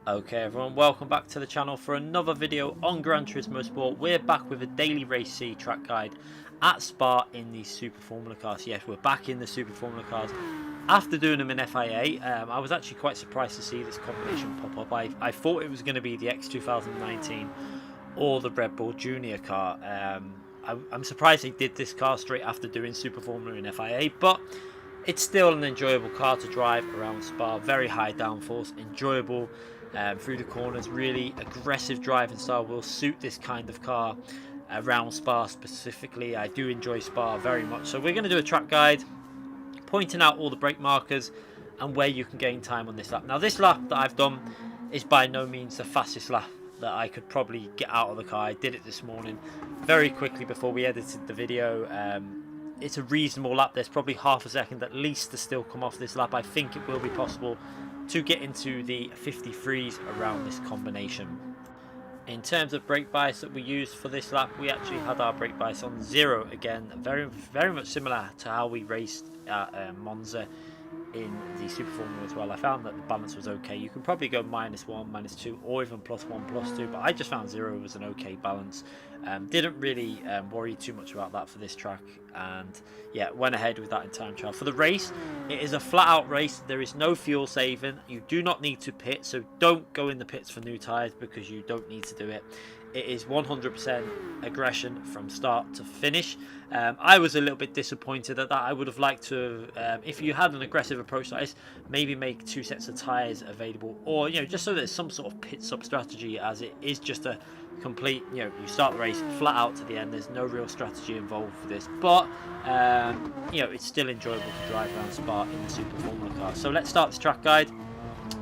Okay everyone, welcome back to the channel for another video on Gran Turismo Sport. We're back with a daily race C track guide at Spa in the Super Formula cars. Yes, we're back in the Super Formula cars after doing them in FIA. I was actually quite surprised to see this combination pop up. I thought it was going to be the X 2019 or the Red Bull Junior car. I'm surprised they did this car straight after doing Super Formula in FIA, but it's still an enjoyable car to drive around Spa. Very high downforce, enjoyable through the corners. Really aggressive driving style will suit this kind of car around Spa specifically. I do enjoy Spa very much. So we're going to do a track guide pointing out all the brake markers and where you can gain time on this lap. Now this lap that I've done is by no means the fastest lap that I could probably get out of the car. I did it this morning very quickly before we edited the video. It's a reasonable lap. There's probably half a second at least to still come off this lap. I think it will be possible to get into the 53s around this combination. In terms of brake bias that we used for this lap, we actually had our brake bias on 0 again, very much similar to how we raced at Monza in the Super Formula as well. I found that the balance was okay. You can probably go -1, -2, or even +1, +2, but I just found 0 was an okay balance. Didn't really worry too much about that for this track, and yeah, went ahead with that in time trial. For the race, it is a flat out race. There is no fuel saving. You do not need to pit, so don't go in the pits for new tyres because you don't need to do it. It is 100% aggression from start to finish. I was a little bit disappointed at that. I would have liked to, if you had an aggressive approach like this, maybe make 2 sets of tyres available, or just so there's some sort of pit stop strategy, as it is just a complete, you start the race flat out to the end. There's no real strategy involved for this, but it's still enjoyable to drive around Spa in the Super Formula car. So let's start this track guide.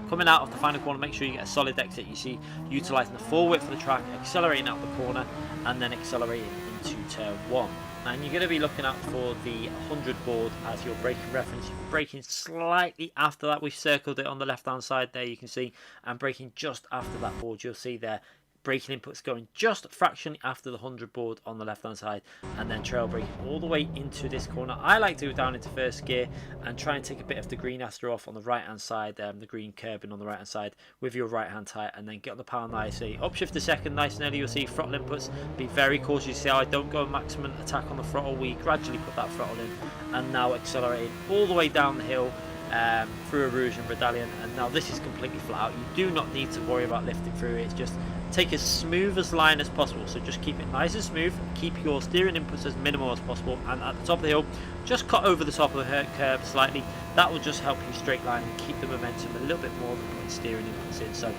Coming out of the final corner, make sure you get a solid exit. You see, utilising the full width of the track, accelerating out the corner, and then accelerating into turn 1. And you're going to be looking out for the 100 board as your braking reference. You're braking slightly after that. We've circled it on the left hand side there, you can see, and braking just after that board. You'll see there braking inputs going just fractionally after the 100 board on the left hand side, and then trail braking all the way into this corner. I like to go down into first gear and try and take a bit of the green Astro off on the right hand side, the green curbing on the right hand side with your right hand tyre, and then get on the power nicely. Upshift the second nice and early. You'll see throttle inputs. Be very cautious. You see how I don't go maximum attack on the throttle. We gradually put that throttle in, and now accelerating all the way down the hill through a Rouge and Redallion, and now this is completely flat out. You do not need to worry about lifting through it. It's just take as smooth as line as possible, so just keep it nice and smooth, keep your steering inputs as minimal as possible, and at the top of the hill just cut over the top of the curve slightly. That will just help you straight line and keep the momentum a little bit more than putting steering inputs in, so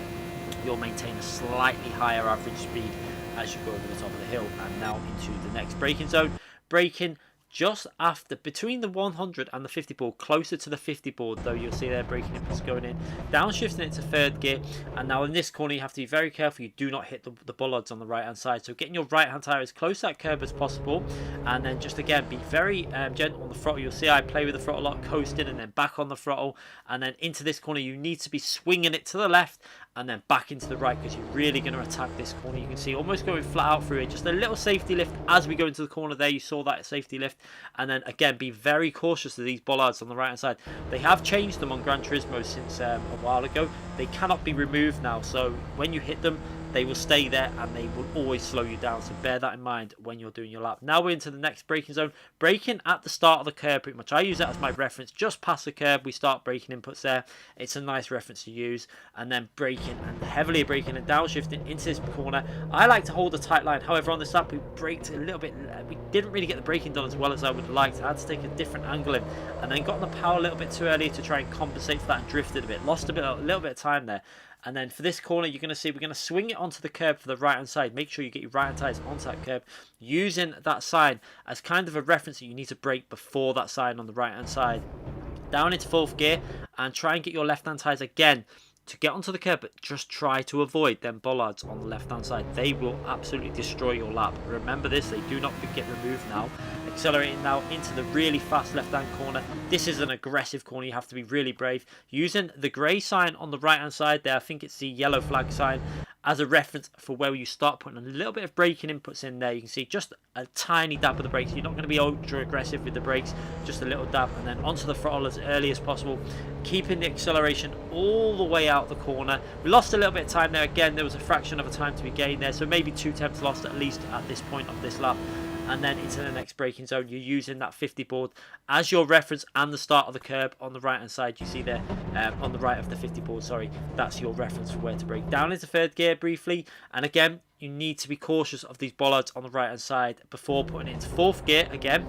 you'll maintain a slightly higher average speed as you go over the top of the hill. And now into the next braking zone, braking just after, between the 100 and the 50 board, closer to the 50 board though. You'll see there braking inputs going in, downshifting it to third gear, and now in this corner you have to be very careful you do not hit the bollards on the right hand side. So getting your right hand tyre as close to that curb as possible, and then just again be very gentle on the throttle. You'll see I play with the throttle a lot, coasting and then back on the throttle, and then into this corner you need to be swinging it to the left and then back into the right, because you're really going to attack this corner. You can see almost going flat out through it, just a little safety lift as we go into the corner there. You saw that safety lift, and then again be very cautious of these bollards on the right hand side. They have changed them on Gran Turismo since a while ago. They cannot be removed now, so when you hit them they will stay there and they will always slow you down, so bear that in mind when you're doing your lap. Now we're into the next braking zone, braking at the start of the curve pretty much. I use that as my reference. Just past the curve we start braking inputs there. It's a nice reference to use, and then braking and heavily braking and downshifting into this corner. I like to hold a tight line, however on this lap we braked a little bit. We didn't really get the braking done as well as I would have liked. I had to take a different angle in, and then got on the power a little bit too early to try and compensate for that, and drifted a bit, lost a little bit of time there. And then for this corner, you're going to see we're going to swing it onto the curb for the right hand side. Make sure you get your right hand tyres onto that curb, using that sign as kind of a reference that you need to brake before that sign on the right hand side. Down into fourth gear and try and get your left hand tyres again to get onto the curb, but just try to avoid them bollards on the left hand side. They will absolutely destroy your lap. Remember this, they do not get removed now. accelerating now into the really fast left-hand corner. This is an aggressive corner. You have to be really brave. Using the grey sign on the right-hand side there, I think it's the yellow flag sign, as a reference for where you start putting a little bit of braking inputs in there. You can see just a tiny dab of the brakes. You're not going to be ultra aggressive with the brakes, just a little dab, and then onto the throttle as early as possible, keeping the acceleration all the way out the corner. We lost a little bit of time there. Again, there was a fraction of a time to be gained there, so maybe 2 tenths lost at least at this point of this lap. And then into the next braking zone, you're using that 50 board as your reference and the start of the curb on the right hand side. You see there on the right of the 50 board, sorry, that's your reference for where to brake. Down into third gear briefly, and again you need to be cautious of these bollards on the right hand side before putting it into fourth gear again,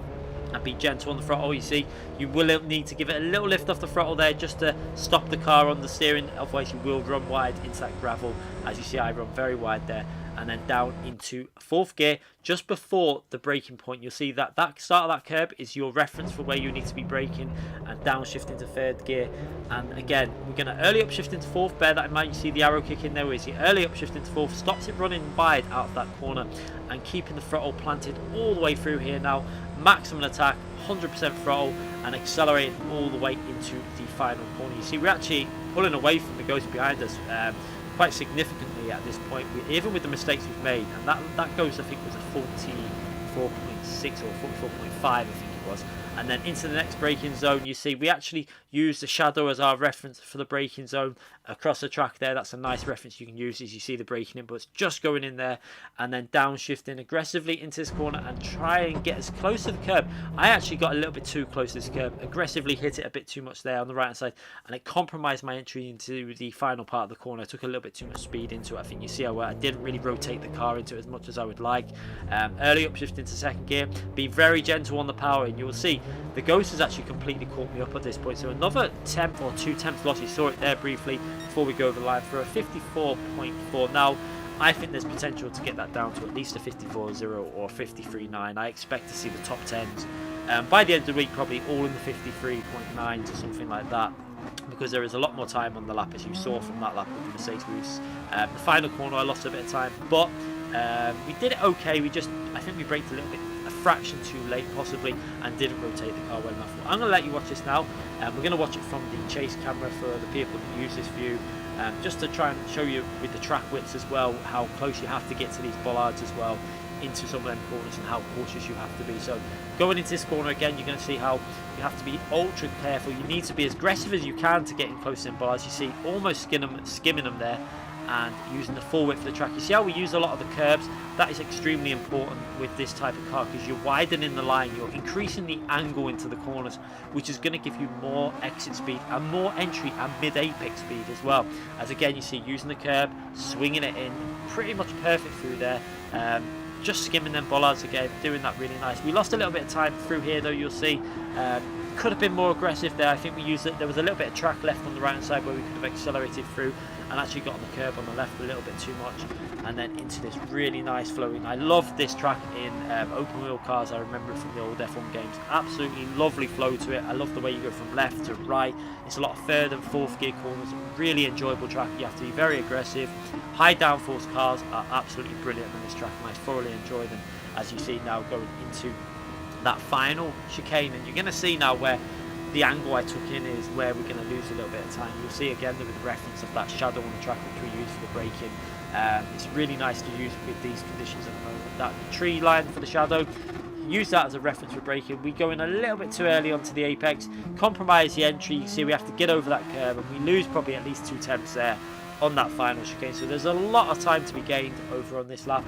and be gentle on the throttle. You see, you will need to give it a little lift off the throttle there just to stop the car on the steering, otherwise you will run wide into that gravel. As you see, I run very wide there. And then down into fourth gear just before the braking point. You'll see that that start of that curb is your reference for where you need to be braking, and downshift into third gear. And again, we're going to early upshift into fourth. Bear that in mind. You see the arrow kick in there, where you see early upshift into fourth, stops it running wide out of that corner, and keeping the throttle planted all the way through here now. Maximum attack, 100% throttle, and accelerating all the way into the final corner. You see, we're actually pulling away from the ghost behind us quite significantly at this point, even with the mistakes we've made. And that goes, I think, was a 44.6 or 44.5, I think it was. And then into the next braking zone, you see we actually use the shadow as our reference for the braking zone across the track there. That's a nice reference you can use as you see the braking inputs just going in there, and then downshifting aggressively into this corner and try and get as close to the curb. I actually got a little bit too close to this curb, aggressively hit it a bit too much there on the right hand side, and it compromised my entry into the final part of the corner. I took a little bit too much speed into it. I think you see how I didn't really rotate the car into it as much as I would like. Early upshift into second gear, be very gentle on the power, and you will see the ghost has actually completely caught me up at this point. So another 10 or 2 tenths loss. You saw it there briefly before we go over the line for a 54.4. Now, I think there's potential to get that down to at least a 54.0 or 53.9. I expect to see the top 10s by the end of the week, probably all in the 53.9s or something like that, because there is a lot more time on the lap, as you saw from that lap with the Mercedes boost. The final corner I lost a bit of time, but we did it okay. I think we braked a little bit, a fraction too late possibly, and didn't rotate the car well enough. I'm going to let you watch this now. We're going to watch it from the chase camera for the people that use this view, just to try and show you with the track widths as well how close you have to get to these bollards as well into some of them corners, and how cautious you have to be. So going into this corner again, you're going to see how you have to be ultra careful. You need to be as aggressive as you can to get in close to them bollards. You see almost skimming them there, and using the full width of the track. You see how we use a lot of the curbs? That is extremely important with this type of car, because you're widening the line, you're increasing the angle into the corners, which is going to give you more exit speed and more entry and mid-apex speed as well. As again, you see using the curb, swinging it in, pretty much perfect through there. Just skimming them bollards again, doing that really nice. We lost a little bit of time through here though, you'll see. Could have been more aggressive there. I think we used it. There was a little bit of track left on the right hand side where we could have accelerated through and actually got on the curb on the left a little bit too much, and then into this really nice flowing. I love this track in open wheel cars. I remember it from the old F1 games. Absolutely lovely flow to it. I love the way you go from left to right. It's a lot of third and fourth gear corners. Really enjoyable track. You have to be very aggressive. High downforce cars are absolutely brilliant on this track, and I thoroughly enjoy them. As you see now going into that final chicane, and you're going to see now where the angle I took in is where we're going to lose a little bit of time. You'll see again with the reference of that shadow on the track which we use for the braking. It's really nice to use with these conditions at the moment. That tree line for the shadow, use that as a reference for braking. We go in a little bit too early onto the apex, compromise the entry. You see we have to get over that curve, and we lose probably at least 2 tenths there on that final chicane. So there's a lot of time to be gained over on this lap.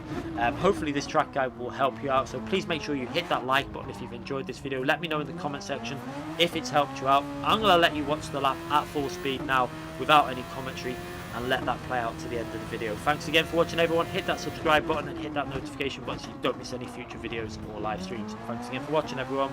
Hopefully this track guide will help you out, so please make sure you hit that like button if you've enjoyed this video. Let me know in the comment section if it's helped you out. I'm going to let you watch the lap at full speed now without any commentary, and let that play out to the end of the video. Thanks again for watching everyone. Hit that subscribe button and hit that notification button so you don't miss any future videos or live streams. Thanks again for watching everyone.